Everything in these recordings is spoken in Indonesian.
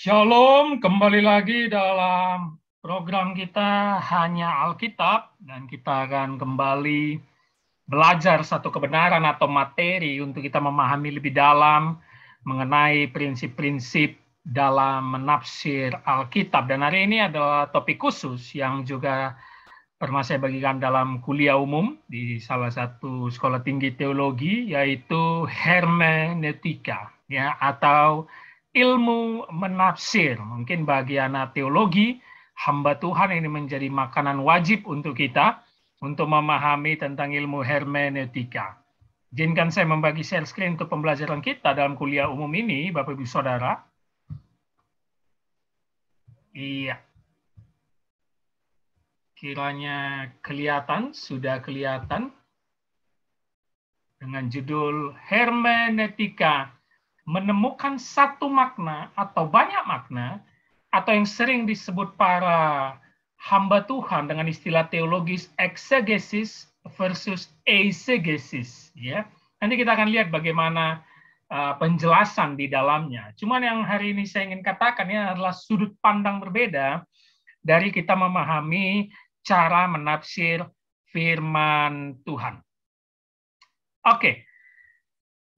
Shalom, kembali lagi dalam program kita Hanya Alkitab, dan kita akan kembali belajar satu kebenaran atau materi untuk kita memahami lebih dalam mengenai prinsip-prinsip dalam menafsir Alkitab. Dan hari ini adalah topik khusus yang juga pernah saya bagikan dalam kuliah umum di salah satu sekolah tinggi teologi, yaitu hermeneutika, ya, atau ilmu menafsir. Mungkin bagi anak teologi, hamba Tuhan ini menjadi makanan wajib untuk kita untuk memahami tentang ilmu hermeneutika. Izinkan saya membagi share screen untuk pembelajaran kita dalam kuliah umum ini, Bapak Ibu Saudara. Iya. Kiranya kelihatan, sudah kelihatan, dengan judul Hermeneutika, menemukan satu makna atau banyak makna, atau yang sering disebut para hamba Tuhan dengan istilah teologis exegesis versus eisegesis. Ya. Nanti kita akan lihat bagaimana penjelasan di dalamnya. Cuman yang hari ini saya ingin katakan ini adalah sudut pandang berbeda dari kita memahami cara menafsir firman Tuhan. Oke.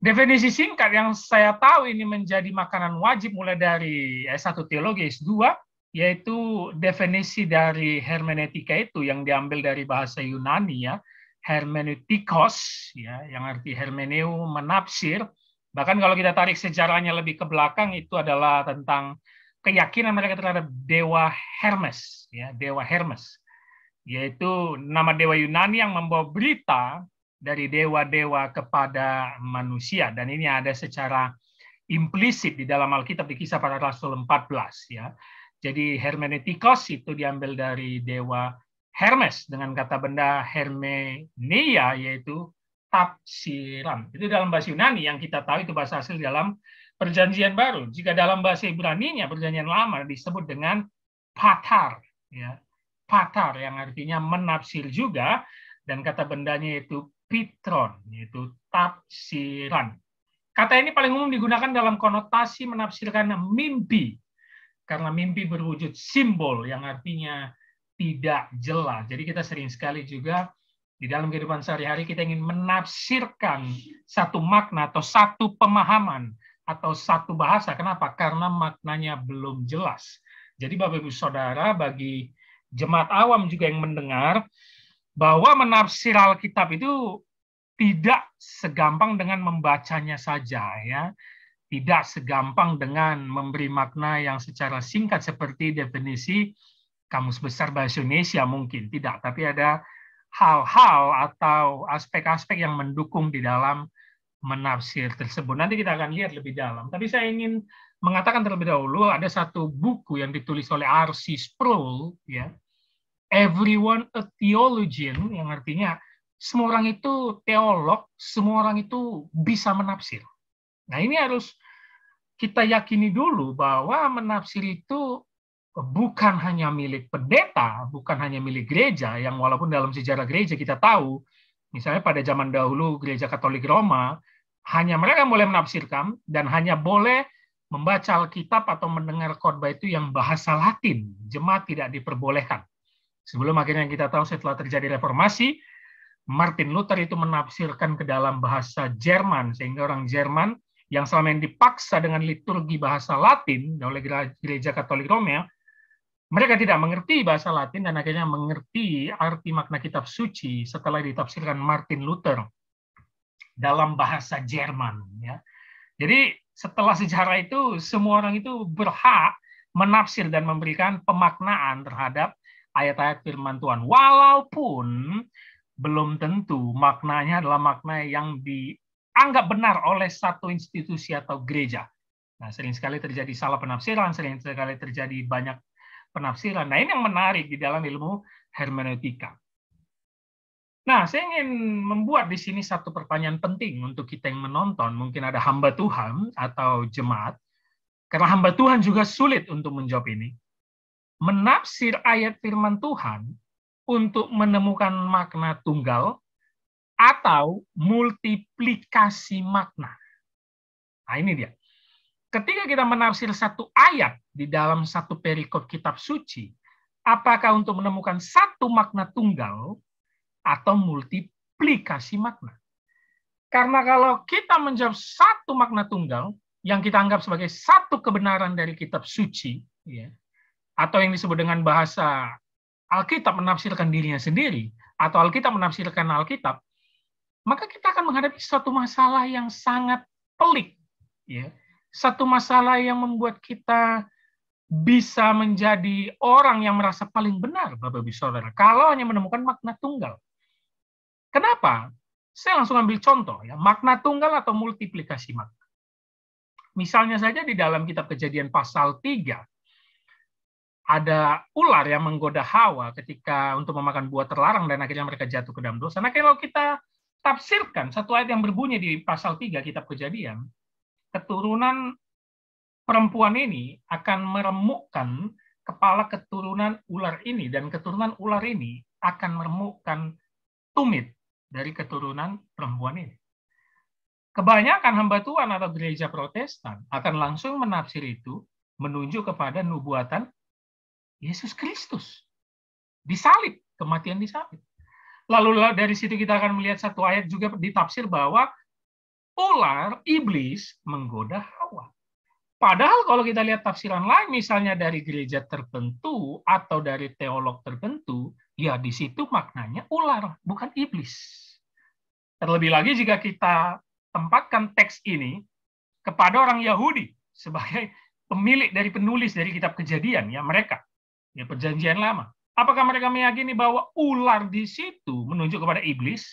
Definisi singkat yang saya tahu ini menjadi makanan wajib mulai dari S1 Teologi, S2, yaitu definisi dari hermeneutika itu yang diambil dari bahasa Yunani, ya, hermeneutikos, ya, yang arti hermeneu, menafsir. Bahkan kalau kita tarik sejarahnya lebih ke belakang, itu adalah tentang keyakinan mereka terhadap dewa Hermes, ya, dewa Hermes, yaitu nama dewa Yunani yang membawa berita dari dewa-dewa kepada manusia. Dan ini ada secara implisit di dalam Alkitab di Kisah Para Rasul 14. Ya. Jadi hermeneutikos itu diambil dari dewa Hermes dengan kata benda hermeneia, yaitu tafsiran. Itu dalam bahasa Yunani, yang kita tahu itu bahasa asli dalam Perjanjian Baru. Jika dalam bahasa Ibraninya, Perjanjian Lama, disebut dengan patar. Ya. Patar yang artinya menafsir juga, dan kata bendanya itu pitron, yaitu tafsiran. Kata ini paling umum digunakan dalam konotasi menafsirkan mimpi, karena mimpi berwujud simbol yang artinya tidak jelas. Jadi kita sering sekali juga di dalam kehidupan sehari-hari kita ingin menafsirkan satu makna atau satu pemahaman atau satu bahasa. Kenapa? Karena maknanya belum jelas. Jadi Bapak Ibu Saudara, bagi jemaat awam juga yang mendengar, bahwa menafsir Alkitab itu tidak segampang dengan membacanya saja, ya. Tidak segampang dengan memberi makna yang secara singkat seperti definisi Kamus Besar Bahasa Indonesia mungkin. Tidak, tapi ada hal-hal atau aspek-aspek yang mendukung di dalam menafsir tersebut. Nanti kita akan lihat lebih dalam. Tapi saya ingin mengatakan terlebih dahulu, ada satu buku yang ditulis oleh R.C. Sproul, ya, Everyone a Theologian, yang artinya semua orang itu teolog, semua orang itu bisa menafsir. Nah, ini harus kita yakini dulu bahwa menafsir itu bukan hanya milik pendeta, bukan hanya milik gereja, yang walaupun dalam sejarah gereja kita tahu, misalnya pada zaman dahulu Gereja Katolik Roma, hanya mereka boleh menafsirkan dan hanya boleh membaca Alkitab atau mendengar khotbah itu yang bahasa Latin. Jemaat tidak diperbolehkan. Sebelum akhirnya kita tahu setelah terjadi reformasi, Martin Luther itu menafsirkan ke dalam bahasa Jerman, sehingga orang Jerman yang selama ini dipaksa dengan liturgi bahasa Latin oleh Gereja Katolik Roma, mereka tidak mengerti bahasa Latin dan akhirnya mengerti arti makna kitab suci setelah ditafsirkan Martin Luther dalam bahasa Jerman. Ya. Jadi setelah sejarah itu, semua orang itu berhak menafsir dan memberikan pemaknaan terhadap ayat-ayat firman Tuhan. Walaupun belum tentu maknanya adalah makna yang dianggap benar oleh satu institusi atau gereja. Nah, sering sekali terjadi salah penafsiran, sering sekali terjadi banyak penafsiran. Nah, ini yang menarik di dalam ilmu hermeneutika. Nah, saya ingin membuat di sini satu pertanyaan penting untuk kita yang menonton. Mungkin ada hamba Tuhan atau jemaat, karena hamba Tuhan juga sulit untuk menjawab ini. Menafsir ayat firman Tuhan untuk menemukan makna tunggal atau multiplikasi makna. Nah, ini dia. ketika kita menafsir satu ayat di dalam satu perikop kitab suci, apakah untuk menemukan satu makna tunggal atau multiplikasi makna? Karena kalau kita menjawab satu makna tunggal, yang kita anggap sebagai satu kebenaran dari kitab suci, ya, atau yang disebut dengan bahasa Alkitab menafsirkan dirinya sendiri, atau Alkitab menafsirkan Alkitab, maka kita akan menghadapi suatu masalah yang sangat pelik. Ya. Satu masalah yang membuat kita bisa menjadi orang yang merasa paling benar, Bapak-Ibu Saudara, kalau hanya menemukan makna tunggal. Kenapa? Saya langsung ambil contoh, ya, makna tunggal atau multiplikasi makna. Misalnya saja di dalam kitab Kejadian pasal 3, ada ular yang menggoda Hawa ketika untuk memakan buah terlarang dan akhirnya mereka jatuh ke dalam dosa. Nah, kalau kita tafsirkan satu ayat yang berbunyi di pasal 3 kitab Kejadian, keturunan perempuan ini akan meremukkan kepala keturunan ular ini, dan keturunan ular ini akan meremukkan tumit dari keturunan perempuan ini. Kebanyakan hamba Tuhan atau gereja Protestan akan langsung menafsir itu menunjuk kepada nubuatan Yesus Kristus. Disalib, kematian disalib. Lalu dari situ kita akan melihat satu ayat juga ditafsir bahwa ular, iblis, menggoda Hawa. Padahal kalau kita lihat tafsiran lain, misalnya dari gereja tertentu atau dari teolog tertentu, ya di situ maknanya ular, bukan iblis. Terlebih lagi jika kita tempatkan teks ini kepada orang Yahudi sebagai pemilik dari penulis dari kitab Kejadian, ya mereka, ya Perjanjian Lama. Apakah mereka meyakini bahwa ular di situ menunjuk kepada iblis?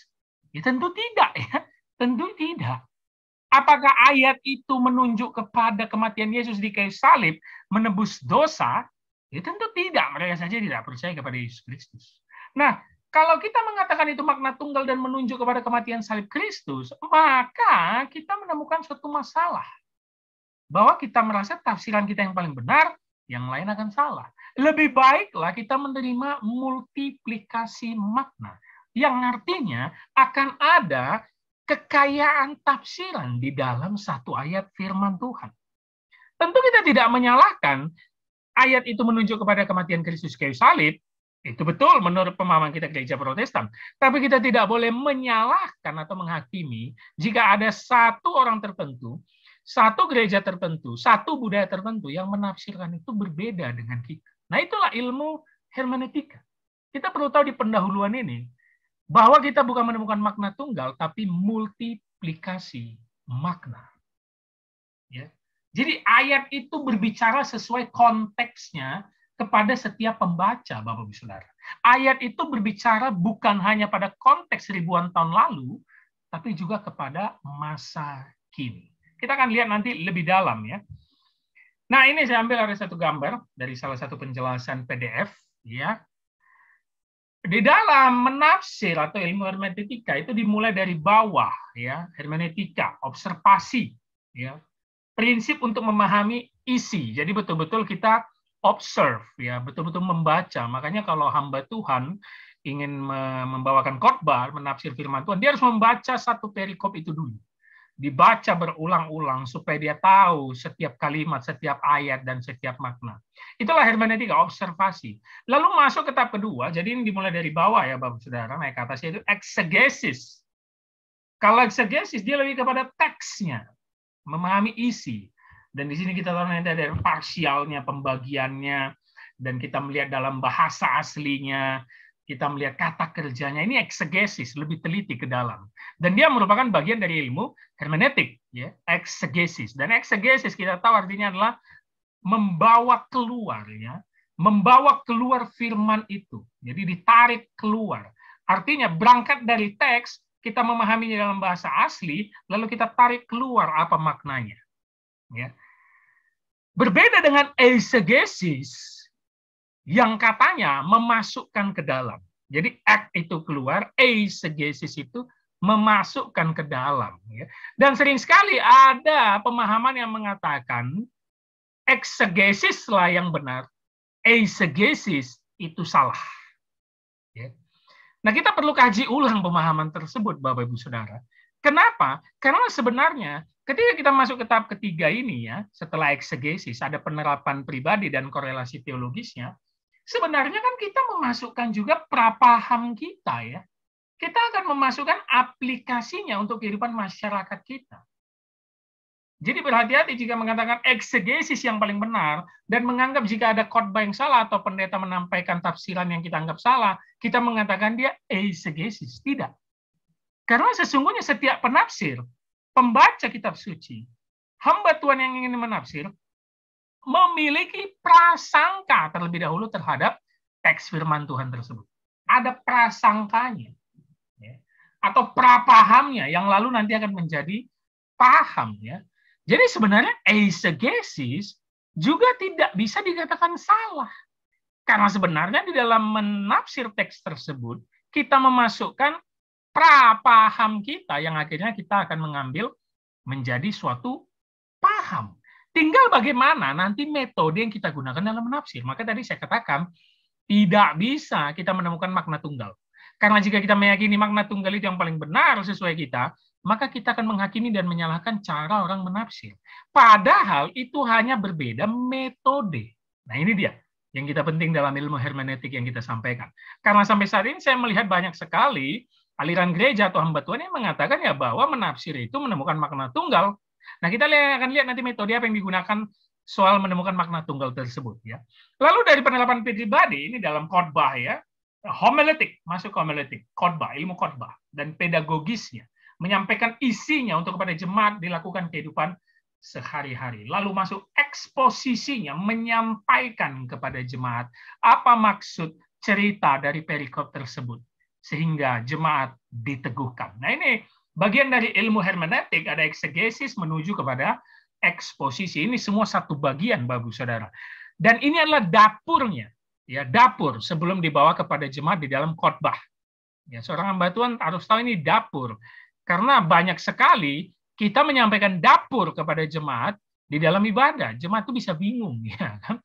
Ya tentu tidak, ya. Tentu tidak. Apakah ayat itu menunjuk kepada kematian Yesus di kayu salib menebus dosa? Ya tentu tidak. Mereka saja tidak percaya kepada Yesus Kristus. Nah, kalau kita mengatakan itu makna tunggal dan menunjuk kepada kematian salib Kristus, maka kita menemukan suatu masalah. Bahwa kita merasa tafsiran kita yang paling benar, yang lain akan salah. Lebih baiklah kita menerima multiplikasi makna, yang artinya akan ada kekayaan tafsiran di dalam satu ayat firman Tuhan. Tentu kita tidak menyalahkan ayat itu menunjuk kepada kematian Kristus kayu salib. Itu betul menurut pemahaman kita gereja Protestan. Tapi kita tidak boleh menyalahkan atau menghakimi jika ada satu orang tertentu, satu gereja tertentu, satu budaya tertentu yang menafsirkan itu berbeda dengan kita. Nah, itulah ilmu hermeneutika. Kita perlu tahu di pendahuluan ini bahwa kita bukan menemukan makna tunggal, tapi multiplikasi makna. Ya. Jadi ayat itu berbicara sesuai konteksnya kepada setiap pembaca, Bapak-Ibu Saudara. Ayat itu berbicara bukan hanya pada konteks ribuan tahun lalu, tapi juga kepada masa kini. Kita akan lihat nanti lebih dalam, ya. Nah, ini saya ambil dari satu gambar dari salah satu penjelasan PDF, ya. Di dalam menafsir atau ilmu hermeneutika itu dimulai dari bawah, ya, hermeneutika, observasi, ya. Prinsip untuk memahami isi. Jadi betul-betul kita observe, ya, betul-betul membaca. Makanya kalau hamba Tuhan ingin membawakan khotbah, menafsir firman Tuhan, dia harus membaca satu perikop itu dulu. Dibaca berulang-ulang supaya dia tahu setiap kalimat, setiap ayat, dan setiap makna. Itulah hermeneutika, observasi. Lalu masuk ke tahap kedua, jadi ini dimulai dari bawah, ya Bapak Saudara, naik ke atas, yaitu exegesis. Kalau exegesis, dia lebih kepada teksnya, memahami isi. Dan di sini kita tahu nanti ada parsialnya, pembagiannya, dan kita melihat dalam bahasa aslinya, kita melihat kata kerjanya. Ini exegesis, lebih teliti ke dalam. Dan dia merupakan bagian dari ilmu hermeneutik, ya, exegesis. Dan exegesis kita tahu artinya adalah membawa keluar, ya, membawa keluar firman itu. Jadi ditarik keluar. Artinya berangkat dari teks, kita memahaminya dalam bahasa asli, lalu kita tarik keluar apa maknanya. Ya. Berbeda dengan eisegesis yang katanya memasukkan ke dalam. Jadi act itu keluar, eisegesis itu memasukkan ke dalam. Ya. Dan sering sekali ada pemahaman yang mengatakan exegesis lah yang benar, eisegesis itu salah. Ya. Nah, kita perlu kaji ulang pemahaman tersebut, Bapak Ibu Saudara. Kenapa? Karena sebenarnya ketika kita masuk ke tahap ketiga ini ya, setelah eksegesis, ada penerapan pribadi dan korelasi teologisnya, sebenarnya kan kita memasukkan juga prapaham kita ya. Kita akan memasukkan aplikasinya untuk kehidupan masyarakat kita. Jadi berhati-hati jika mengatakan eksegesis yang paling benar dan menganggap jika ada khotbah yang salah atau pendeta menampaikan tafsiran yang kita anggap salah, kita mengatakan dia eisegesis. Tidak. Karena sesungguhnya setiap penafsir, pembaca kitab suci, hamba Tuhan yang ingin menafsir, memiliki prasangka terlebih dahulu terhadap teks firman Tuhan tersebut. Ada prasangkanya. Atau prapahamnya yang lalu nanti akan menjadi paham ya. Jadi sebenarnya eisegesis juga tidak bisa dikatakan salah. Karena sebenarnya di dalam menafsir teks tersebut kita memasukkan prapaham kita yang akhirnya kita akan mengambil menjadi suatu paham. Tinggal bagaimana nanti metode yang kita gunakan dalam menafsir. Maka tadi saya katakan tidak bisa kita menemukan makna tunggal. Karena jika kita meyakini makna tunggal itu yang paling benar sesuai kita, maka kita akan menghakimi dan menyalahkan cara orang menafsir. Padahal itu hanya berbeda metode. Nah ini dia yang kita penting dalam ilmu hermeneutik yang kita sampaikan. Karena sampai saat ini saya melihat banyak sekali aliran gereja atau hamba Tuhan yang mengatakan ya bahwa menafsir itu menemukan makna tunggal. Nah kita akan lihat nanti metode apa yang digunakan soal menemukan makna tunggal tersebut. Ya. Lalu dari penerapan pribadi, ini dalam khotbah ya, homiletik, masuk ke homiletik, khotbah, ilmu khotbah, dan pedagogisnya, menyampaikan isinya untuk kepada jemaat dilakukan kehidupan sehari-hari. Lalu masuk eksposisinya, menyampaikan kepada jemaat apa maksud cerita dari perikop tersebut, sehingga jemaat diteguhkan. Nah ini bagian dari ilmu hermeneutik, ada eksegesis menuju kepada eksposisi. Ini semua satu bagian, Bapak Saudara. Dan ini adalah dapurnya. Ya, dapur sebelum dibawa kepada jemaat di dalam khotbah. Ya, seorang hamba Tuhan harus tahu ini dapur. Karena banyak sekali kita menyampaikan dapur kepada jemaat di dalam ibadah. Jemaat itu bisa bingung. Ya, kan?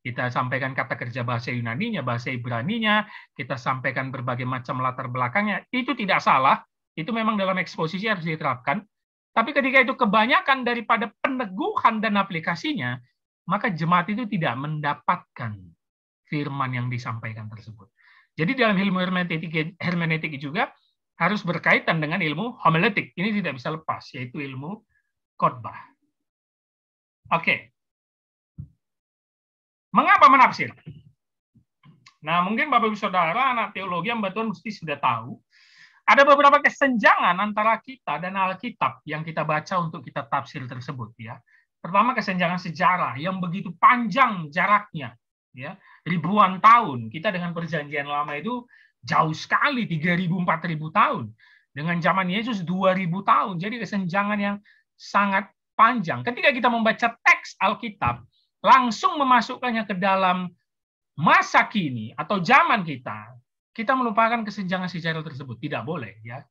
Kita sampaikan kata kerja bahasa Yunaninya, bahasa Ibraninya, kita sampaikan berbagai macam latar belakangnya. Itu tidak salah. Itu memang dalam eksposisi harus diterapkan. Tapi ketika itu kebanyakan daripada peneguhan dan aplikasinya, maka jemaat itu tidak mendapatkan firman yang disampaikan tersebut. Jadi dalam ilmu hermeneutik juga harus berkaitan dengan ilmu homiletik. Ini tidak bisa lepas, yaitu ilmu khotbah. Oke. Mengapa menafsir? Nah, mungkin Bapak Ibu Saudara, anak teologi yang Tuhan mesti sudah tahu, ada beberapa kesenjangan antara kita dan Alkitab yang kita baca untuk kita tafsir tersebut. Ya. Pertama, kesenjangan sejarah yang begitu panjang jaraknya. Ya, ribuan tahun. Kita dengan perjanjian lama itu jauh sekali, 3.000, 4.000 tahun. Dengan zaman Yesus 2.000 tahun. Jadi kesenjangan yang sangat panjang. Ketika kita membaca teks Alkitab, langsung memasukkannya ke dalam masa kini atau zaman kita melupakan kesenjangan sejarah tersebut. Tidak boleh. Ya.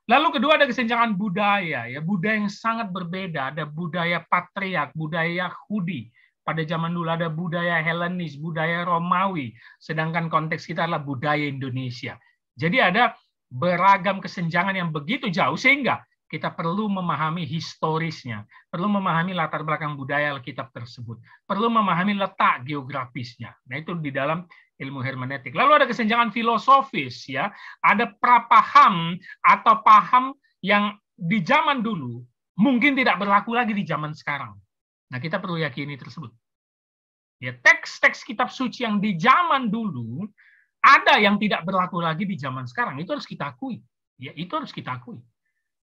Lalu kedua ada kesenjangan budaya. Ya, budaya yang sangat berbeda. Ada budaya patriark, budaya Yahudi. Pada zaman dulu ada budaya Helenis, budaya Romawi, sedangkan konteks kita adalah budaya Indonesia. Jadi ada beragam kesenjangan yang begitu jauh sehingga kita perlu memahami historisnya, perlu memahami latar belakang budaya Alkitab tersebut, perlu memahami letak geografisnya. Nah itu di dalam ilmu hermeneutik. Lalu ada kesenjangan filosofis, ya, ada prapaham atau paham yang di zaman dulu mungkin tidak berlaku lagi di zaman sekarang. Nah, kita perlu yakini tersebut. Ya, teks-teks kitab suci yang di zaman dulu ada yang tidak berlaku lagi di zaman sekarang. Itu harus kita akui. Ya, itu harus kita akui.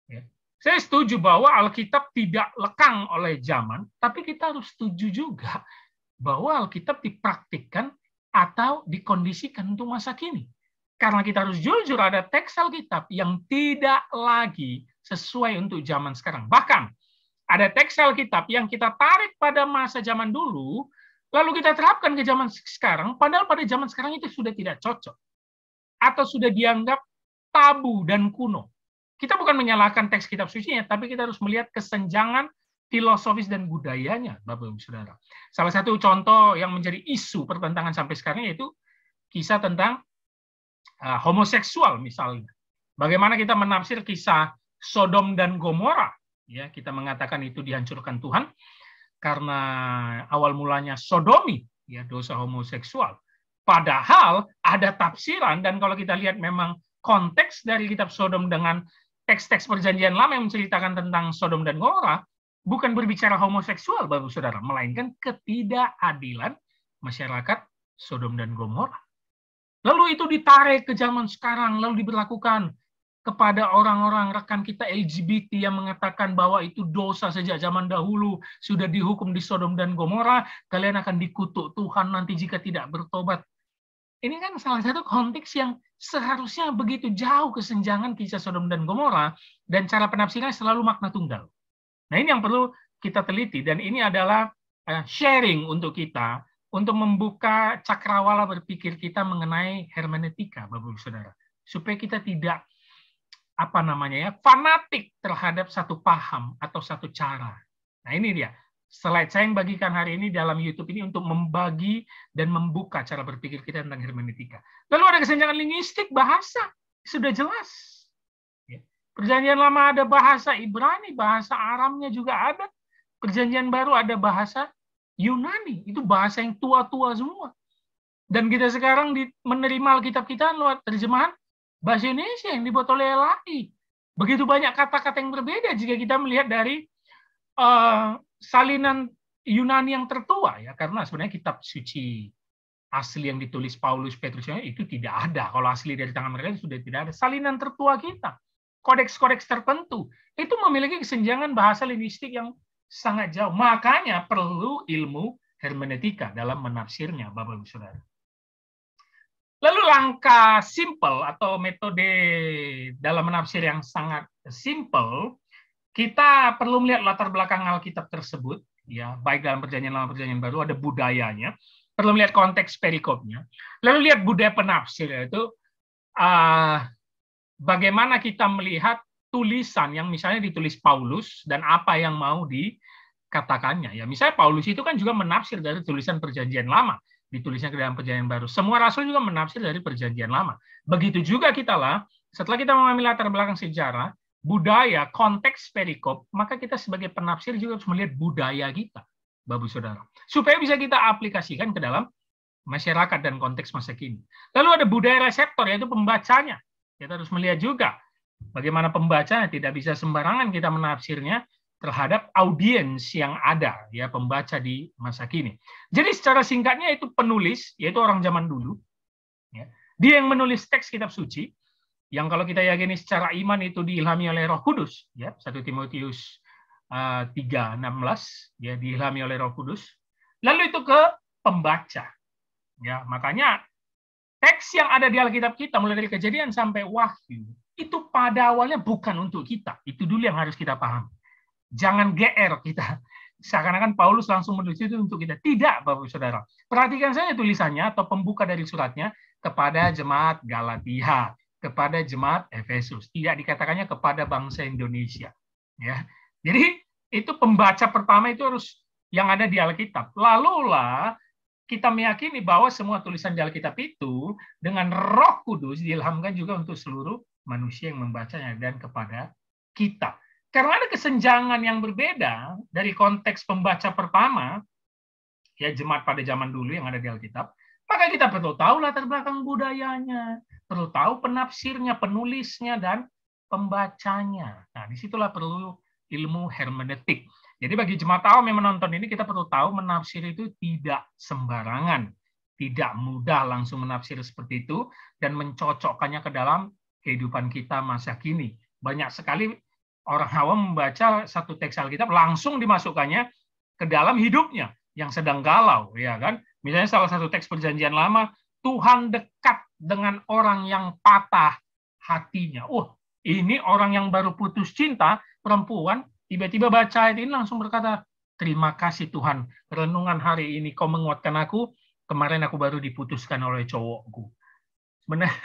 Ya. Saya setuju bahwa Alkitab tidak lekang oleh zaman, tapi kita harus setuju juga bahwa Alkitab dipraktikkan atau dikondisikan untuk masa kini. Karena kita harus jujur, ada teks Alkitab yang tidak lagi sesuai untuk zaman sekarang. Bahkan ada teks Alkitab yang kita tarik pada masa zaman dulu, lalu kita terapkan ke zaman sekarang, padahal pada zaman sekarang itu sudah tidak cocok. Atau sudah dianggap tabu dan kuno. Kita bukan menyalahkan teks kitab sucinya, tapi kita harus melihat kesenjangan filosofis dan budayanya, Bapak Ibu Saudara. Salah satu contoh yang menjadi isu pertentangan sampai sekarang yaitu kisah tentang homoseksual misalnya. Bagaimana kita menafsir kisah Sodom dan Gomora. Ya, kita mengatakan itu dihancurkan Tuhan karena awal mulanya sodomi, ya, dosa homoseksual. Padahal ada tafsiran, dan kalau kita lihat memang konteks dari kitab Sodom dengan teks-teks perjanjian lama yang menceritakan tentang Sodom dan Gomora, bukan berbicara homoseksual, Bapak Saudara, melainkan ketidakadilan masyarakat Sodom dan Gomora. Lalu itu ditarik ke zaman sekarang, lalu diberlakukan kepada orang-orang rekan kita LGBT yang mengatakan bahwa itu dosa sejak zaman dahulu, sudah dihukum di Sodom dan Gomora, kalian akan dikutuk Tuhan nanti jika tidak bertobat. Ini kan salah satu konteks yang seharusnya begitu jauh kesenjangan kisah Sodom dan Gomora, dan cara penafsirannya selalu makna tunggal. Nah, ini yang perlu kita teliti, dan ini adalah sharing untuk kita, untuk membuka cakrawala berpikir kita mengenai hermeneutika, Bapak Saudara, supaya kita tidak fanatik terhadap satu paham atau satu cara. Nah, ini dia slide saya yang bagikan hari ini dalam YouTube ini untuk membagi dan membuka cara berpikir kita tentang hermeneutika. Lalu ada kesenjangan linguistik bahasa, sudah jelas. Perjanjian lama ada bahasa Ibrani, bahasa Aramnya juga ada. Perjanjian baru ada bahasa Yunani, itu bahasa yang tua-tua semua. Dan kita sekarang menerima Alkitab kita lewat terjemahan bahasa Indonesia yang dibuat oleh LAI. Begitu banyak kata-kata yang berbeda jika kita melihat dari salinan Yunani yang tertua, ya, karena sebenarnya kitab suci asli yang ditulis Paulus, Petrus itu tidak ada. Kalau asli dari tangan mereka sudah tidak ada. Salinan tertua kita, kodeks-kodeks tertentu, itu memiliki kesenjangan bahasa linguistik yang sangat jauh. Makanya perlu ilmu hermeneutika dalam menafsirnya, Bapak Ibu Saudara. Lalu langkah simple atau metode dalam menafsir yang sangat simple, kita perlu melihat latar belakang Alkitab tersebut, ya, baik dalam perjanjian lama perjanjian baru, ada budayanya, perlu melihat konteks perikopnya, lalu lihat budaya penafsir, yaitu bagaimana kita melihat tulisan yang misalnya ditulis Paulus dan apa yang mau dikatakannya. Ya, misalnya Paulus itu kan juga menafsir dari tulisan perjanjian lama, ditulisnya ke dalam perjanjian baru. Semua rasul juga menafsir dari perjanjian lama. Begitu juga kita lah, setelah kita mengambil latar belakang sejarah, budaya, konteks perikop, maka kita sebagai penafsir juga harus melihat budaya kita, Bapak Saudara, supaya bisa kita aplikasikan ke dalam masyarakat dan konteks masa kini. Lalu ada budaya reseptor, yaitu pembacanya. Kita harus melihat juga bagaimana pembacanya, tidak bisa sembarangan kita menafsirnya terhadap audiens yang ada, ya, pembaca di masa kini. Jadi secara singkatnya itu penulis, yaitu orang zaman dulu, ya, dia yang menulis teks kitab suci, yang kalau kita yakini secara iman itu diilhami oleh Roh Kudus, ya, 1 Timotius 3:16, ya, diilhami oleh Roh Kudus. Lalu itu ke pembaca, ya, makanya teks yang ada di Alkitab kita mulai dari Kejadian sampai Wahyu itu pada awalnya bukan untuk kita. Itu dulu yang harus kita paham. Jangan GR kita. Seakan-akan Paulus langsung menulis itu untuk kita. Tidak, Bapak Saudara. Perhatikan saja tulisannya atau pembuka dari suratnya kepada jemaat Galatia, kepada jemaat Efesus. Tidak dikatakannya kepada bangsa Indonesia. Ya. Jadi itu pembaca pertama itu harus yang ada di Alkitab. Lalulah kita meyakini bahwa semua tulisan di Alkitab itu dengan Roh Kudus diilhamkan juga untuk seluruh manusia yang membacanya dan kepada kita. Karena ada kesenjangan yang berbeda dari konteks pembaca pertama, ya, jemaat pada zaman dulu yang ada di Alkitab, maka kita perlu tahu latar belakang budayanya, perlu tahu penafsirnya, penulisnya, dan pembacanya. Nah, disitulah perlu ilmu hermeneutik. Jadi bagi jemaat awam yang menonton ini, kita perlu tahu menafsir itu tidak sembarangan, tidak mudah langsung menafsir seperti itu, dan mencocokkannya ke dalam kehidupan kita masa kini. Banyak sekali orang awam membaca satu teks Alkitab langsung dimasukkannya ke dalam hidupnya yang sedang galau, ya kan? Misalnya salah satu teks perjanjian lama, Tuhan dekat dengan orang yang patah hatinya. Oh, ini orang yang baru putus cinta, perempuan, tiba-tiba baca ayat ini langsung berkata, terima kasih Tuhan, renungan hari ini kau menguatkan aku, kemarin aku baru diputuskan oleh cowokku. Sebenarnya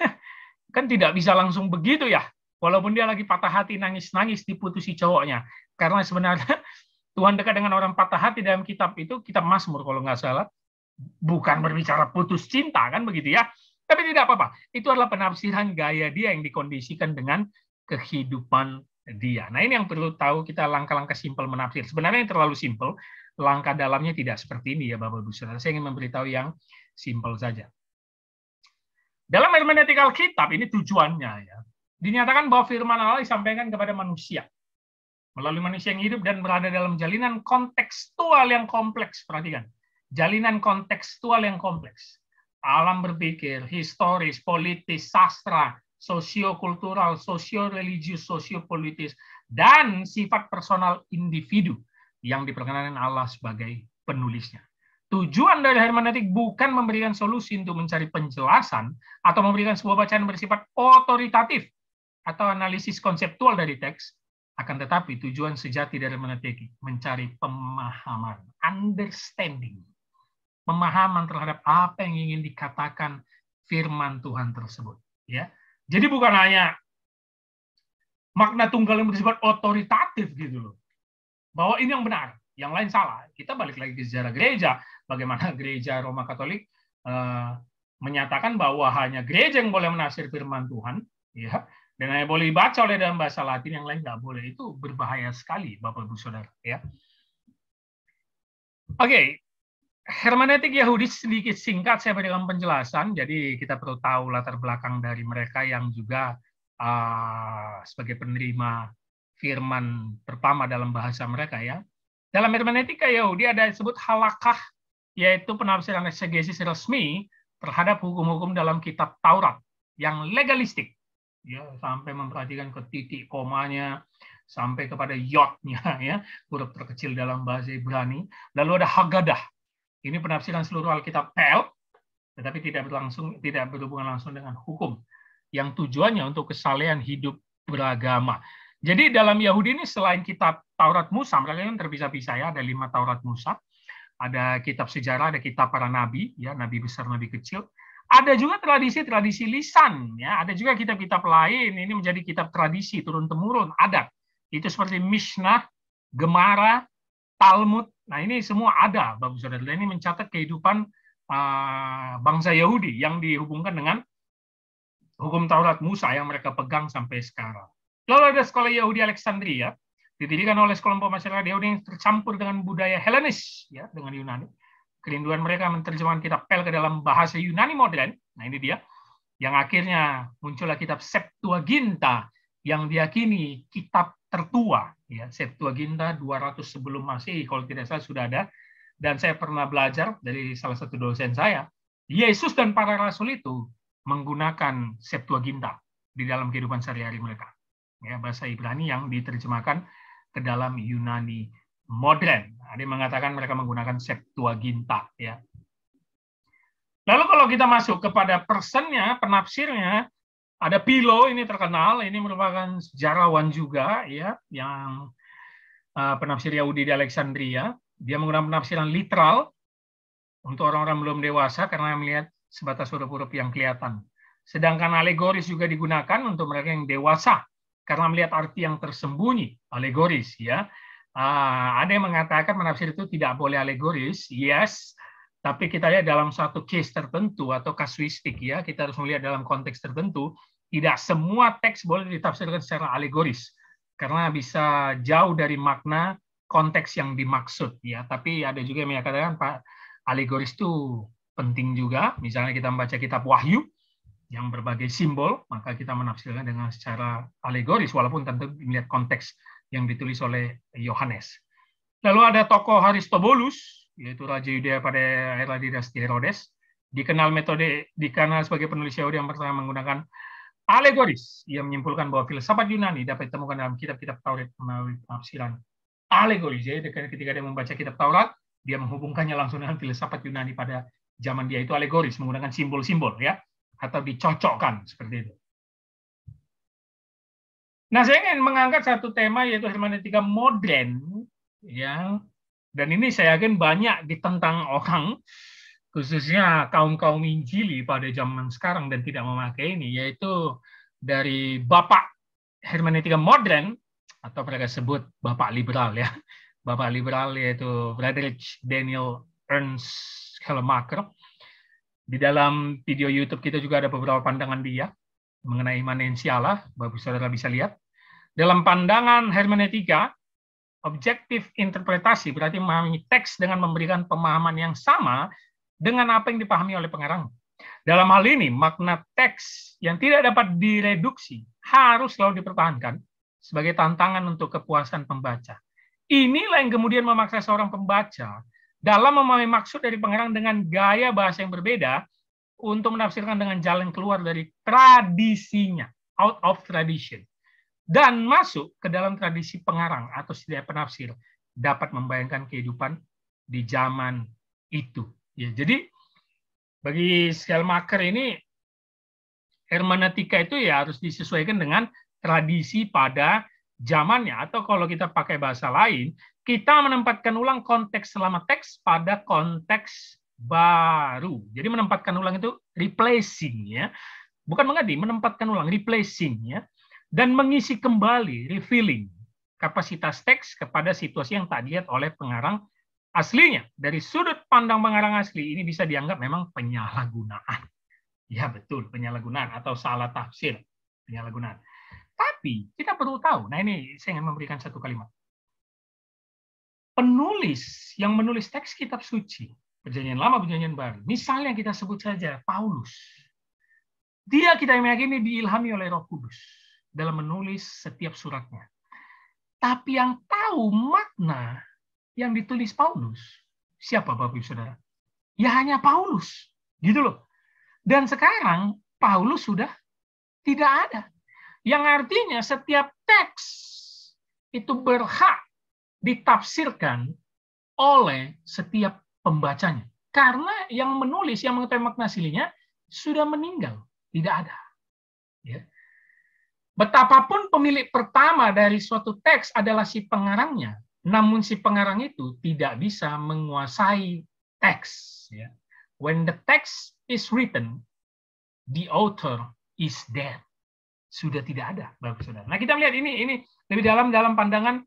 kan tidak bisa langsung begitu ya. Walaupun dia lagi patah hati, nangis-nangis diputusi cowoknya. Karena sebenarnya Tuhan dekat dengan orang patah hati dalam kitab itu, kitab Mazmur kalau nggak salah, bukan berbicara putus cinta, kan begitu ya. Tapi tidak apa-apa. Itu adalah penafsiran gaya dia yang dikondisikan dengan kehidupan dia. Nah, ini yang perlu tahu kita langkah-langkah simpel menafsir. Sebenarnya yang terlalu simpel, langkah dalamnya tidak seperti ini ya Bapak Ibu Saudara. Saya ingin memberitahu yang simpel saja. Dalam hermeneutika Alkitab ini tujuannya ya. Dinyatakan bahwa firman Allah disampaikan kepada manusia melalui manusia yang hidup dan berada dalam jalinan kontekstual yang kompleks. Perhatikan, jalinan kontekstual yang kompleks. Alam berpikir, historis, politis, sastra, sosiokultural, sosio-religius, sosiopolitis, dan sifat personal individu yang diperkenalkan Allah sebagai penulisnya. Tujuan dari hermeneutik bukan memberikan solusi untuk mencari penjelasan atau memberikan sebuah bacaan bersifat otoritatif atau analisis konseptual dari teks, akan tetapi tujuan sejati dari hermeneutik mencari pemahaman, understanding, pemahaman terhadap apa yang ingin dikatakan firman Tuhan tersebut. Ya, jadi bukan hanya makna tunggal yang bersifat otoritatif gitu loh, bahwa ini yang benar, yang lain salah. Kita balik lagi ke sejarah gereja, bagaimana gereja Roma Katolik menyatakan bahwa hanya gereja yang boleh menafsir firman Tuhan, ya, dan hanya boleh dibaca oleh dalam bahasa Latin, yang lain nggak boleh. Itu berbahaya sekali, Bapak Ibu Saudara. Ya. Oke. Hermeneutik Yahudi sedikit singkat saya berikan penjelasan, jadi kita perlu tahu latar belakang dari mereka yang juga sebagai penerima firman pertama dalam bahasa mereka ya. Dalam hermeneutika Yahudi ada disebut halakah, yaitu penafsiran eksegesis resmi terhadap hukum-hukum dalam kitab Taurat yang legalistik, ya, sampai memperhatikan ke titik komanya, sampai kepada yodnya, ya, huruf terkecil dalam bahasa Ibrani. Lalu ada Haggadah. Ini penafsiran seluruh Alkitab PL, tetapi tidak berhubungan langsung dengan hukum, yang tujuannya untuk kesalehan hidup beragama. Jadi dalam Yahudi ini selain kitab Taurat Musa, mereka yang terpisah-pisah ya, ada 5 Taurat Musa, ada kitab sejarah, ada kitab para nabi, ya, nabi besar, nabi kecil. Ada juga tradisi-tradisi lisan, ya, ada juga kitab-kitab lain. Ini menjadi kitab tradisi turun-temurun, adat. Itu seperti Mishnah, Gemara, Talmud. Nah, ini semua ada, Bapak Saudara. Ini mencatat kehidupan bangsa Yahudi yang dihubungkan dengan hukum Taurat Musa yang mereka pegang sampai sekarang. Lalu ada sekolah Yahudi Alexandria, didirikan oleh sekelompok masyarakat Yahudi yang tercampur dengan budaya Helenis, ya, dengan Yunani. Kerinduan mereka menerjemahkan kitab PL ke dalam bahasa Yunani modern. Nah, ini dia. Yang akhirnya muncullah kitab Septuaginta yang diyakini kitab tertua, ya, Septuaginta 200 sebelum Masehi kalau tidak salah sudah ada. Dan saya pernah belajar dari salah satu dosen saya, Yesus dan para rasul itu menggunakan Septuaginta di dalam kehidupan sehari-hari mereka. Ya, bahasa Ibrani yang diterjemahkan ke dalam Yunani modern. Ada yang mengatakan mereka menggunakan Septuaginta, ya. Lalu kalau kita masuk kepada personnya, penafsirnya, ada Philo, ini terkenal, ini merupakan sejarawan juga, ya, yang penafsir Yahudi di Alexandria. Dia menggunakan penafsiran literal untuk orang-orang belum dewasa karena melihat sebatas huruf-huruf yang kelihatan. Sedangkan alegoris juga digunakan untuk mereka yang dewasa karena melihat arti yang tersembunyi, alegoris, ya. Ada yang mengatakan menafsir itu tidak boleh alegoris, yes, tapi kita lihat dalam satu case tertentu atau kasuistik, ya, kita harus melihat dalam konteks tertentu. Tidak semua teks boleh ditafsirkan secara alegoris karena bisa jauh dari makna konteks yang dimaksud, ya. Tapi ada juga yang mengatakan Pak, alegoris itu penting juga. Misalnya kita membaca kitab Wahyu yang berbagai simbol, maka kita menafsirkan dengan secara alegoris walaupun tentu melihat konteks yang ditulis oleh Yohanes. Lalu ada tokoh Aristobulus, yaitu Raja Yudea pada era dinasti Herodes, dikenal sebagai penulis Yahudi yang pertama menggunakan alegoris. Ia menyimpulkan bahwa filsafat Yunani dapat ditemukan dalam kitab-kitab Taurat melalui penafsiran alegoris. Jadi ketika dia membaca kitab Taurat, dia menghubungkannya langsung dengan filsafat Yunani pada zaman dia itu alegoris, menggunakan simbol-simbol, ya, atau dicocokkan seperti itu. Nah, saya ingin mengangkat satu tema yaitu hermeneutika modern, ya. Dan ini saya yakin banyak ditentang orang, khususnya kaum-kaum Injili pada zaman sekarang dan tidak memakai ini, yaitu dari Bapak hermeneutika modern, atau mereka sebut Bapak liberal, ya. Bapak liberal yaitu Friedrich Daniel Ernst Schleiermacher. Di dalam video YouTube kita juga ada beberapa pandangan dia mengenai imanensi Allah, Bapak Saudara bisa lihat. Dalam pandangan hermeneutika, objektif interpretasi berarti memahami teks dengan memberikan pemahaman yang sama dengan apa yang dipahami oleh pengarang. Dalam hal ini, makna teks yang tidak dapat direduksi harus selalu dipertahankan sebagai tantangan untuk kepuasan pembaca. Inilah yang kemudian memaksa seorang pembaca dalam memahami maksud dari pengarang dengan gaya bahasa yang berbeda untuk menafsirkan dengan jalan keluar dari tradisinya, out of tradition, dan masuk ke dalam tradisi pengarang atau setiap penafsir dapat membayangkan kehidupan di zaman itu. Ya, jadi bagi Schleiermacher ini hermeneutika itu ya harus disesuaikan dengan tradisi pada zamannya, atau kalau kita pakai bahasa lain, kita menempatkan ulang konteks selama teks pada konteks baru. Jadi menempatkan ulang itu replacing, ya, bukan mengganti, menempatkan ulang, replacing, ya, dan mengisi kembali, refilling kapasitas teks kepada situasi yang tak dilihat oleh pengarang aslinya. Dari sudut pandang pengarang asli, ini bisa dianggap memang penyalahgunaan. Ya betul, penyalahgunaan atau salah tafsir, penyalahgunaan. Tapi kita perlu tahu, nah ini saya ingin memberikan satu kalimat. Penulis yang menulis teks kitab suci, Perjanjian Lama, Perjanjian Baru, misalnya kita sebut saja Paulus. Dia kita meyakini diilhami oleh Roh Kudus dalam menulis setiap suratnya. Tapi yang tahu makna yang ditulis Paulus, siapa Bapak Ibu Saudara? Ya hanya Paulus, gitu loh. Dan sekarang Paulus sudah tidak ada. Yang artinya setiap teks itu berhak ditafsirkan oleh setiap pembacanya. Karena yang menulis, yang mengetahui makna aslinya, sudah meninggal. Tidak ada. Ya. Betapapun pemilik pertama dari suatu teks adalah si pengarangnya, namun si pengarang itu tidak bisa menguasai teks. Ya. When the text is written, the author is dead. Sudah tidak ada, Bapak Saudara. Nah, kita melihat ini lebih dalam pandangan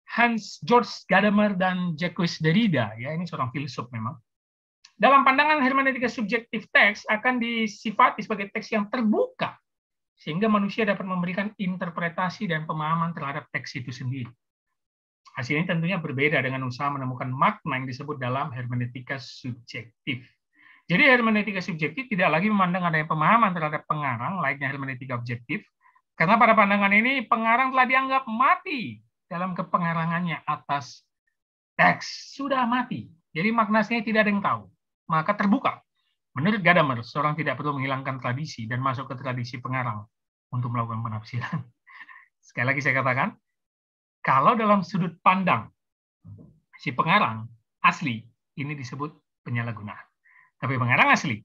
Hans Georg Gadamer dan Jacques Derrida. Ya, ini seorang filsuf memang. Dalam pandangan hermeneutika subjektif teks akan disifati sebagai teks yang terbuka, sehingga manusia dapat memberikan interpretasi dan pemahaman terhadap teks itu sendiri. Hasil ini tentunya berbeda dengan usaha menemukan makna yang disebut dalam hermeneutika subjektif. Jadi hermeneutika subjektif tidak lagi memandang adanya pemahaman terhadap pengarang, layaknya hermeneutika objektif, karena pada pandangan ini pengarang telah dianggap mati dalam kepengarangannya atas teks, sudah mati. Jadi maknanya tidak ada yang tahu. Maka terbuka. Menurut Gadamer, seorang tidak perlu menghilangkan tradisi dan masuk ke tradisi pengarang untuk melakukan penafsiran. Sekali lagi saya katakan, kalau dalam sudut pandang si pengarang asli, ini disebut penyalahgunaan. Tapi pengarang asli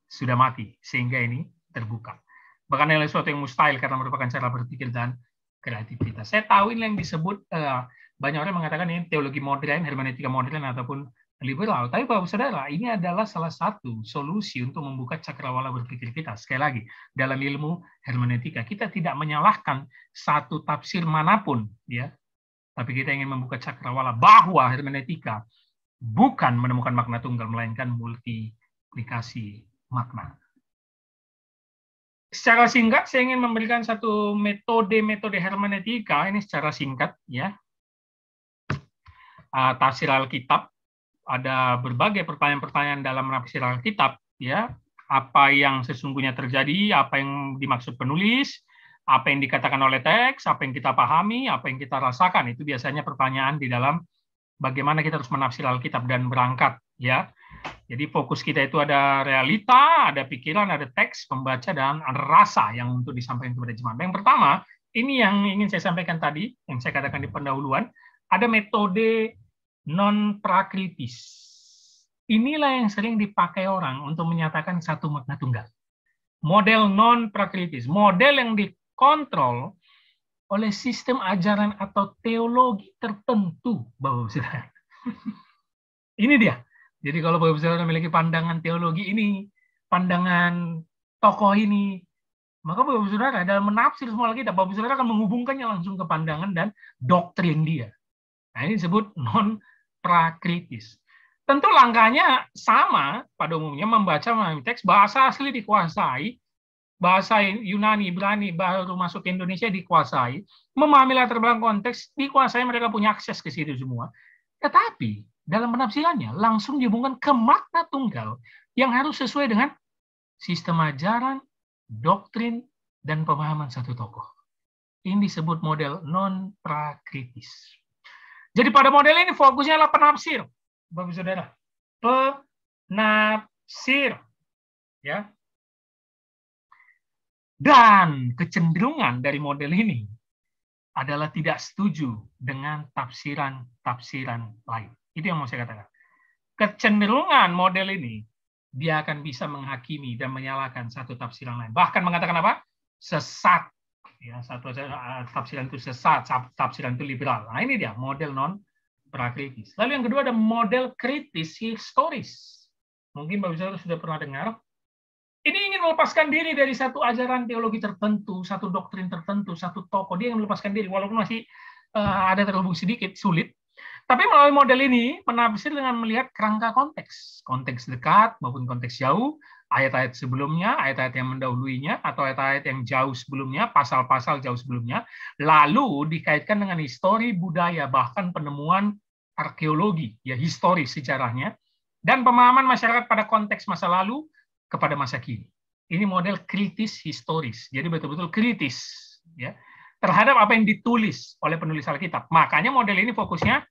sudah mati, sehingga ini terbuka. Bahkan adalah sesuatu yang mustahil karena merupakan cara berpikir dan kreativitas. Saya tahu ini yang disebut, banyak orang mengatakan ini teologi modern, hermeneutika modern, ataupun liberal. Tapi Bapak Saudara, ini adalah salah satu solusi untuk membuka cakrawala berpikir kita. Sekali lagi, dalam ilmu hermeneutika, kita tidak menyalahkan satu tafsir manapun, ya. Tapi kita ingin membuka cakrawala bahwa hermeneutika bukan menemukan makna tunggal, melainkan multiplikasi makna. Secara singkat, saya ingin memberikan satu metode hermeneutika, ini secara singkat, ya. Tafsir Alkitab, ada berbagai pertanyaan-pertanyaan dalam menafsir Alkitab, ya. Apa yang sesungguhnya terjadi, apa yang dimaksud penulis, apa yang dikatakan oleh teks, apa yang kita pahami, apa yang kita rasakan, itu biasanya pertanyaan di dalam bagaimana kita harus menafsir Alkitab dan berangkat, ya. Jadi fokus kita itu ada realita, ada pikiran, ada teks, pembaca, dan ada rasa yang untuk disampaikan kepada jemaat. Yang pertama, ini yang ingin saya sampaikan tadi, yang saya katakan di pendahuluan, ada metode non-prakritis. Inilah yang sering dipakai orang untuk menyatakan satu makna tunggal. Model non-prakritis, model yang dikontrol oleh sistem ajaran atau teologi tertentu, Bapak Saudara. Ini dia. Jadi kalau Bapak Saudara memiliki pandangan teologi ini, pandangan tokoh ini, maka Bapak Saudara dalam menafsir semua Alkitab, Bapak Saudara akan menghubungkannya langsung ke pandangan dan doktrin dia. Nah, ini disebut non-prakritis. Tentu langkahnya sama pada umumnya, membaca memahami teks, bahasa asli dikuasai, bahasa Yunani, Ibrani baru masuk ke Indonesia dikuasai, memahami latar belakang konteks dikuasai, mereka punya akses ke situ semua. Tetapi dalam penafsirannya langsung dihubungkan ke makna tunggal yang harus sesuai dengan sistem ajaran, doktrin, dan pemahaman satu tokoh. Ini disebut model non-prakritis. Jadi pada model ini fokusnya adalah penafsir, Bapak Saudara. Penafsir, ya. Dan kecenderungan dari model ini adalah tidak setuju dengan tafsiran-tafsiran lain. Itu yang mau saya katakan. Kecenderungan model ini, dia akan bisa menghakimi dan menyalahkan satu tafsiran lain. Bahkan mengatakan apa? Sesat. Ya, satu tafsiran itu sesat, tafsiran itu liberal. Nah, ini dia model non-prakritis. Lalu yang kedua ada model kritis historis. Mungkin Bapak Saudara sudah pernah dengar. Ini ingin melepaskan diri dari satu ajaran teologi tertentu, satu doktrin tertentu, satu tokoh. Dia ingin melepaskan diri, walaupun masih ada terhubung sedikit, sulit. Tapi melalui model ini, menafsir dengan melihat kerangka konteks. Konteks dekat maupun konteks jauh, ayat-ayat sebelumnya, ayat-ayat yang mendahuluinya, atau ayat-ayat yang jauh sebelumnya, pasal-pasal jauh sebelumnya, lalu dikaitkan dengan histori, budaya, bahkan penemuan arkeologi, ya historis sejarahnya, dan pemahaman masyarakat pada konteks masa lalu, kepada masa kini. Ini model kritis historis. Jadi betul-betul kritis, ya, terhadap apa yang ditulis oleh penulis Alkitab. Makanya model ini fokusnya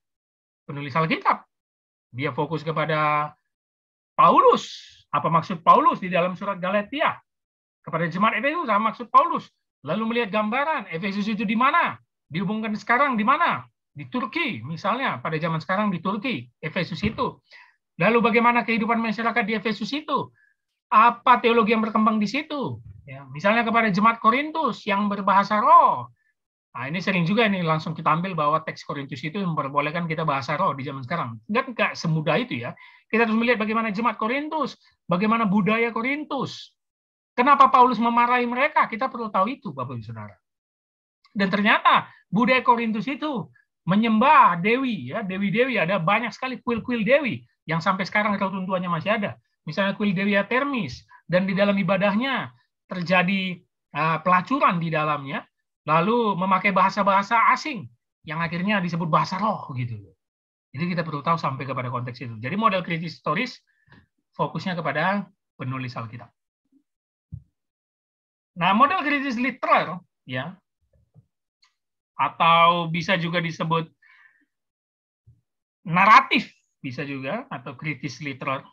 penulis Alkitab. Dia fokus kepada Paulus. Apa maksud Paulus di dalam surat Galatia? Kepada jemaat Efesus, apa maksud Paulus? Lalu melihat gambaran Efesus itu di mana? Dihubungkan sekarang di mana? Di Turki, misalnya pada zaman sekarang di Turki, Efesus itu. Lalu bagaimana kehidupan masyarakat di Efesus itu? Apa teologi yang berkembang di situ? Ya, misalnya kepada jemaat Korintus yang berbahasa roh. Nah, ini sering juga ini langsung kita ambil bahwa teks Korintus itu memperbolehkan kita bahasa roh di zaman sekarang. Enggak semudah itu ya. Kita harus melihat bagaimana jemaat Korintus, bagaimana budaya Korintus. Kenapa Paulus memarahi mereka? Kita perlu tahu itu, Bapak Ibu Saudara. Dan ternyata budaya Korintus itu menyembah dewi, ya, dewi-dewi. Ada banyak sekali kuil-kuil dewi yang sampai sekarang runtuhannya masih ada. Misalnya kuil Dewi Artemis, dan di dalam ibadahnya terjadi pelacuran di dalamnya, lalu memakai bahasa-bahasa asing yang akhirnya disebut bahasa roh gitu. Jadi kita perlu tahu sampai kepada konteks itu. Jadi model kritis historis fokusnya kepada penulis Alkitab. Nah, model kritis literer, ya, atau bisa juga disebut naratif, bisa juga, atau kritis literer.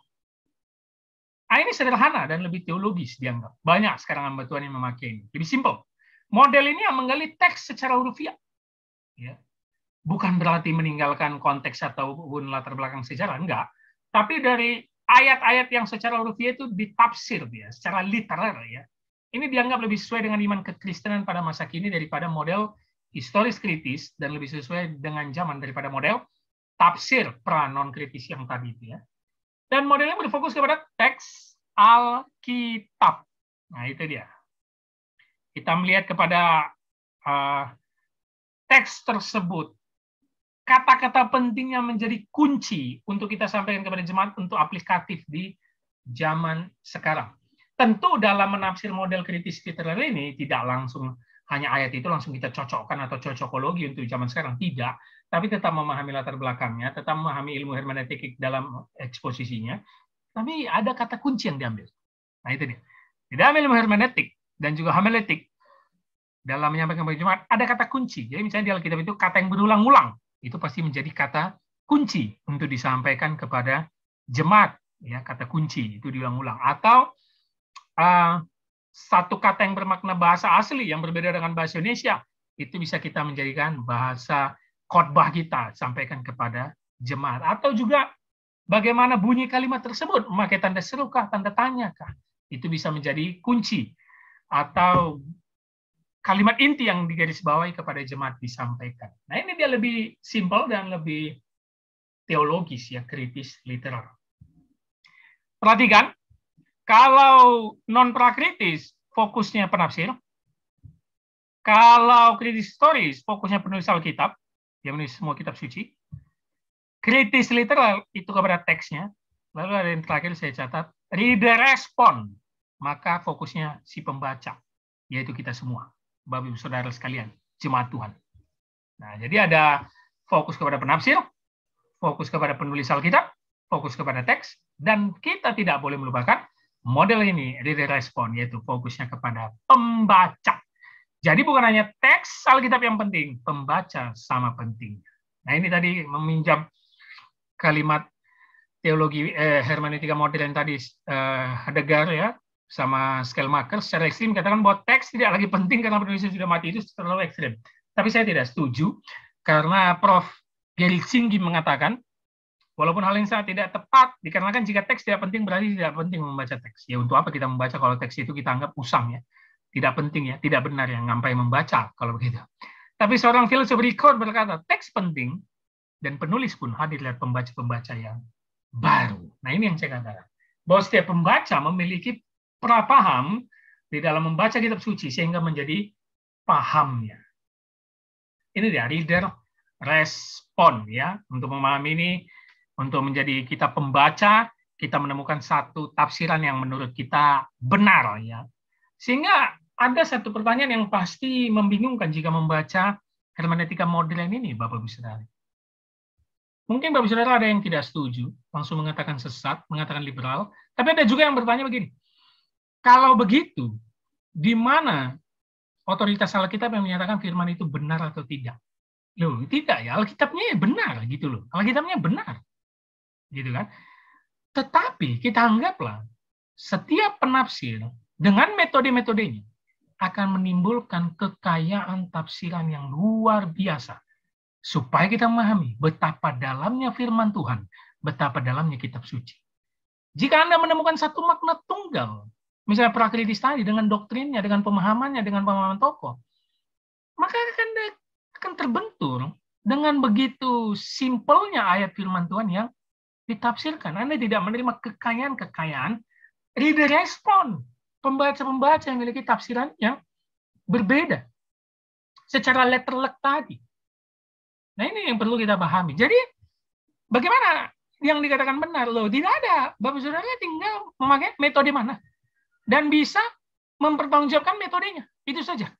Ini sederhana dan lebih teologis dianggap. Banyak sekarang hamba Tuhan yang memakai ini. Lebih simple. Model ini yang menggali teks secara hurufiah. Ya. Bukan berarti meninggalkan konteks ataupun latar belakang sejarah, enggak. Tapi dari ayat-ayat yang secara hurufiah itu ditafsir dia, secara literer. Ya. Ini dianggap lebih sesuai dengan iman kekristenan pada masa kini daripada model historis kritis, dan lebih sesuai dengan zaman daripada model tafsir pra-non-kritis yang tadi itu ya. Dan modelnya berfokus kepada teks Alkitab. Nah, itu dia. Kita melihat kepada teks tersebut. Kata-kata pentingnya menjadi kunci untuk kita sampaikan kepada jemaat untuk aplikatif di zaman sekarang. Tentu dalam menafsir model kritis literer ini tidak langsung hanya ayat itu langsung kita cocokkan atau cocokologi untuk zaman sekarang. Tidak. Tapi tetap memahami latar belakangnya, tetap memahami ilmu hermeneutik dalam eksposisinya, tapi ada kata kunci yang diambil. Nah, itu dia. Di dalam ilmu hermeneutik dan juga homiletik, dalam menyampaikan kepada jemaat, ada kata kunci. Jadi misalnya di Alkitab itu kata yang berulang-ulang, itu pasti menjadi kata kunci untuk disampaikan kepada jemaat. Ya, kata kunci itu diulang-ulang. Atau satu kata yang bermakna bahasa asli yang berbeda dengan bahasa Indonesia, itu bisa kita menjadikan bahasa khotbah kita, sampaikan kepada jemaat. Atau juga bagaimana bunyi kalimat tersebut, memakai tanda seru kah, tanda tanya kah, itu bisa menjadi kunci. Atau kalimat inti yang digarisbawahi kepada jemaat disampaikan. Nah, ini dia lebih simpel dan lebih teologis, ya, kritis literer. Perhatikan, kalau non-prakritis fokusnya penafsir, kalau kritis historis fokusnya penulis Alkitab, yang menulis semua kitab suci. Kritis literal itu kepada teksnya. Lalu ada yang terakhir saya catat, reader respond. maka fokusnya si pembaca, yaitu kita semua, Bapak Ibu Saudara sekalian, jemaat Tuhan. Nah, jadi ada fokus kepada penafsir, fokus kepada penulis Alkitab, fokus kepada teks, dan kita tidak boleh melupakan model ini, reader respon, yaitu fokusnya kepada pembaca. Jadi bukan hanya teks Alkitab yang penting, pembaca sama penting. Nah, ini tadi meminjam kalimat teologi hermeneutika modern tadi Heidegger ya sama Schleiermacher secara ekstrim katakan bahwa teks tidak lagi penting karena penulisnya sudah mati. Itu terlalu ekstrim. Tapi saya tidak setuju karena Prof. Gerrit Singgi mengatakan walaupun hal yang sangat tidak tepat dikarenakan jika teks tidak penting berarti tidak penting membaca teks. Ya untuk apa kita membaca kalau teks itu kita anggap usang ya. Tidak penting ya, tidak benar ya, ngampai membaca kalau begitu. Tapi seorang filsuf Ricord berkata, teks penting dan penulis pun hadir lihat pembaca-pembaca yang baru. Nah ini yang saya katakan. Bahwa setiap pembaca memiliki prapaham di dalam membaca kitab suci sehingga menjadi pahamnya. Ini dia, reader respon ya. Untuk memahami ini, untuk menjadi kita pembaca, kita menemukan satu tafsiran yang menurut kita benar ya. Sehingga ada satu pertanyaan yang pasti membingungkan jika membaca hermeneutika modern ini, Bapak Ibu Saudara. Mungkin Bapak Ibu Saudara ada yang tidak setuju, langsung mengatakan sesat, mengatakan liberal, tapi ada juga yang bertanya begini, kalau begitu, di mana otoritas Alkitab yang menyatakan firman itu benar atau tidak? Loh, tidak ya, Alkitabnya benar gitu loh, Alkitabnya benar, gitu kan? Tetapi kita anggaplah setiap penafsir dengan metode-metodenya akan menimbulkan kekayaan tafsiran yang luar biasa. Supaya kita memahami betapa dalamnya firman Tuhan, betapa dalamnya kitab suci. Jika Anda menemukan satu makna tunggal, misalnya prakritis tadi, dengan doktrinnya, dengan pemahamannya, dengan pemahaman tokoh, maka akan terbentur dengan begitu simpelnya ayat firman Tuhan yang ditafsirkan. Anda tidak menerima kekayaan-kekayaan reader respon. Pembaca-pembaca yang memiliki tafsiran yang berbeda secara letterlek tadi. Nah ini yang perlu kita pahami. Jadi bagaimana yang dikatakan benar? Loh, tidak ada. Bapak Saudara tinggal memakai metode mana dan bisa mempertanggungjawabkan metodenya. Itu saja.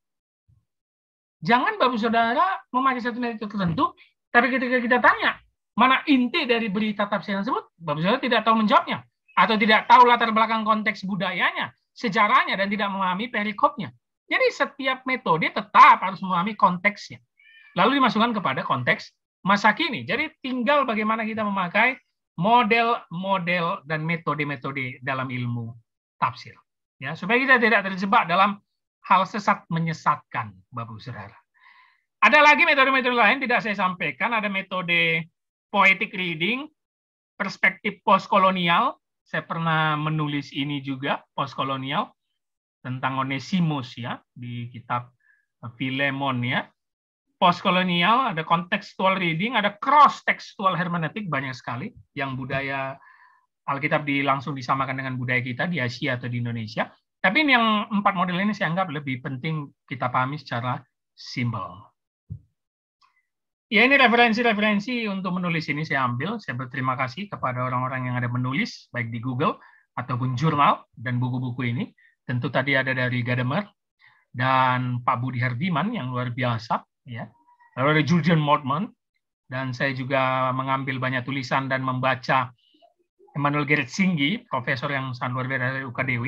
Jangan Bapak Saudara memakai satu metode tertentu, tapi ketika kita tanya mana inti dari berita tafsiran tersebut, Bapak Saudara tidak tahu menjawabnya atau tidak tahu latar belakang konteks budayanya, sejarahnya, dan tidak memahami perikopnya. Jadi setiap metode tetap harus memahami konteksnya. Lalu dimasukkan kepada konteks masa kini. Jadi tinggal bagaimana kita memakai model-model dan metode-metode dalam ilmu tafsir. Ya, supaya kita tidak terjebak dalam hal sesat menyesatkan, Bapak Saudara. Ada lagi metode-metode lain tidak saya sampaikan. Ada metode poetic reading, perspektif postkolonial. Saya pernah menulis ini juga, postkolonial, tentang Onesimus ya, di kitab Filemon ya. Postkolonial, ada contextual reading, ada cross-textual hermeneutik, banyak sekali, yang budaya Alkitab langsung disamakan dengan budaya kita di Asia atau di Indonesia. Tapi ini yang 4 model ini saya anggap lebih penting kita pahami secara simpel. Ya ini referensi-referensi untuk menulis ini saya ambil. Saya berterima kasih kepada orang-orang yang ada menulis, baik di Google ataupun jurnal dan buku-buku ini. Tentu tadi ada dari Gadamer dan Pak Budi Hardiman yang luar biasa. Ya. Lalu ada Julian Mortman, dan saya juga mengambil banyak tulisan dan membaca Emmanuel Gerrit Singgi, profesor yang sangat luar biasa dari UKDW.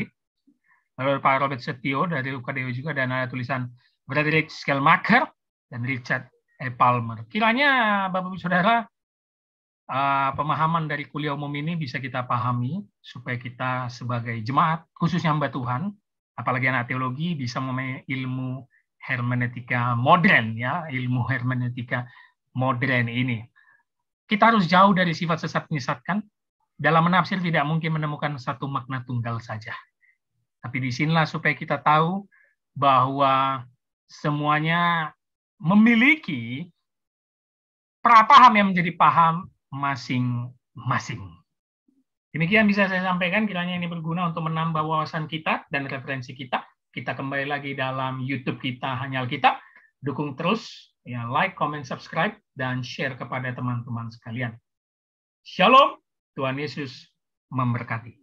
Lalu Pak Robert Setio dari UKDW juga, dan ada tulisan Frederick Schleiermacher dan Richard E. Palmer. Kiranya Bapak-Ibu Saudara, pemahaman dari kuliah umum ini bisa kita pahami supaya kita sebagai jemaat, khususnya hamba Tuhan, apalagi anak teologi, bisa memahami ilmu hermeneutika modern ya, ilmu hermeneutika modern ini. Kita harus jauh dari sifat sesat menyesatkan. Dalam menafsir tidak mungkin menemukan satu makna tunggal saja. Tapi disinilah supaya kita tahu bahwa semuanya memiliki prapaham yang menjadi paham masing-masing. Demikian bisa saya sampaikan, kiranya ini berguna untuk menambah wawasan kita dan referensi kita. Kita kembali lagi dalam YouTube kita Hanya Alkitab. Dukung terus, ya, like, comment, subscribe, dan share kepada teman-teman sekalian. Shalom, Tuhan Yesus memberkati.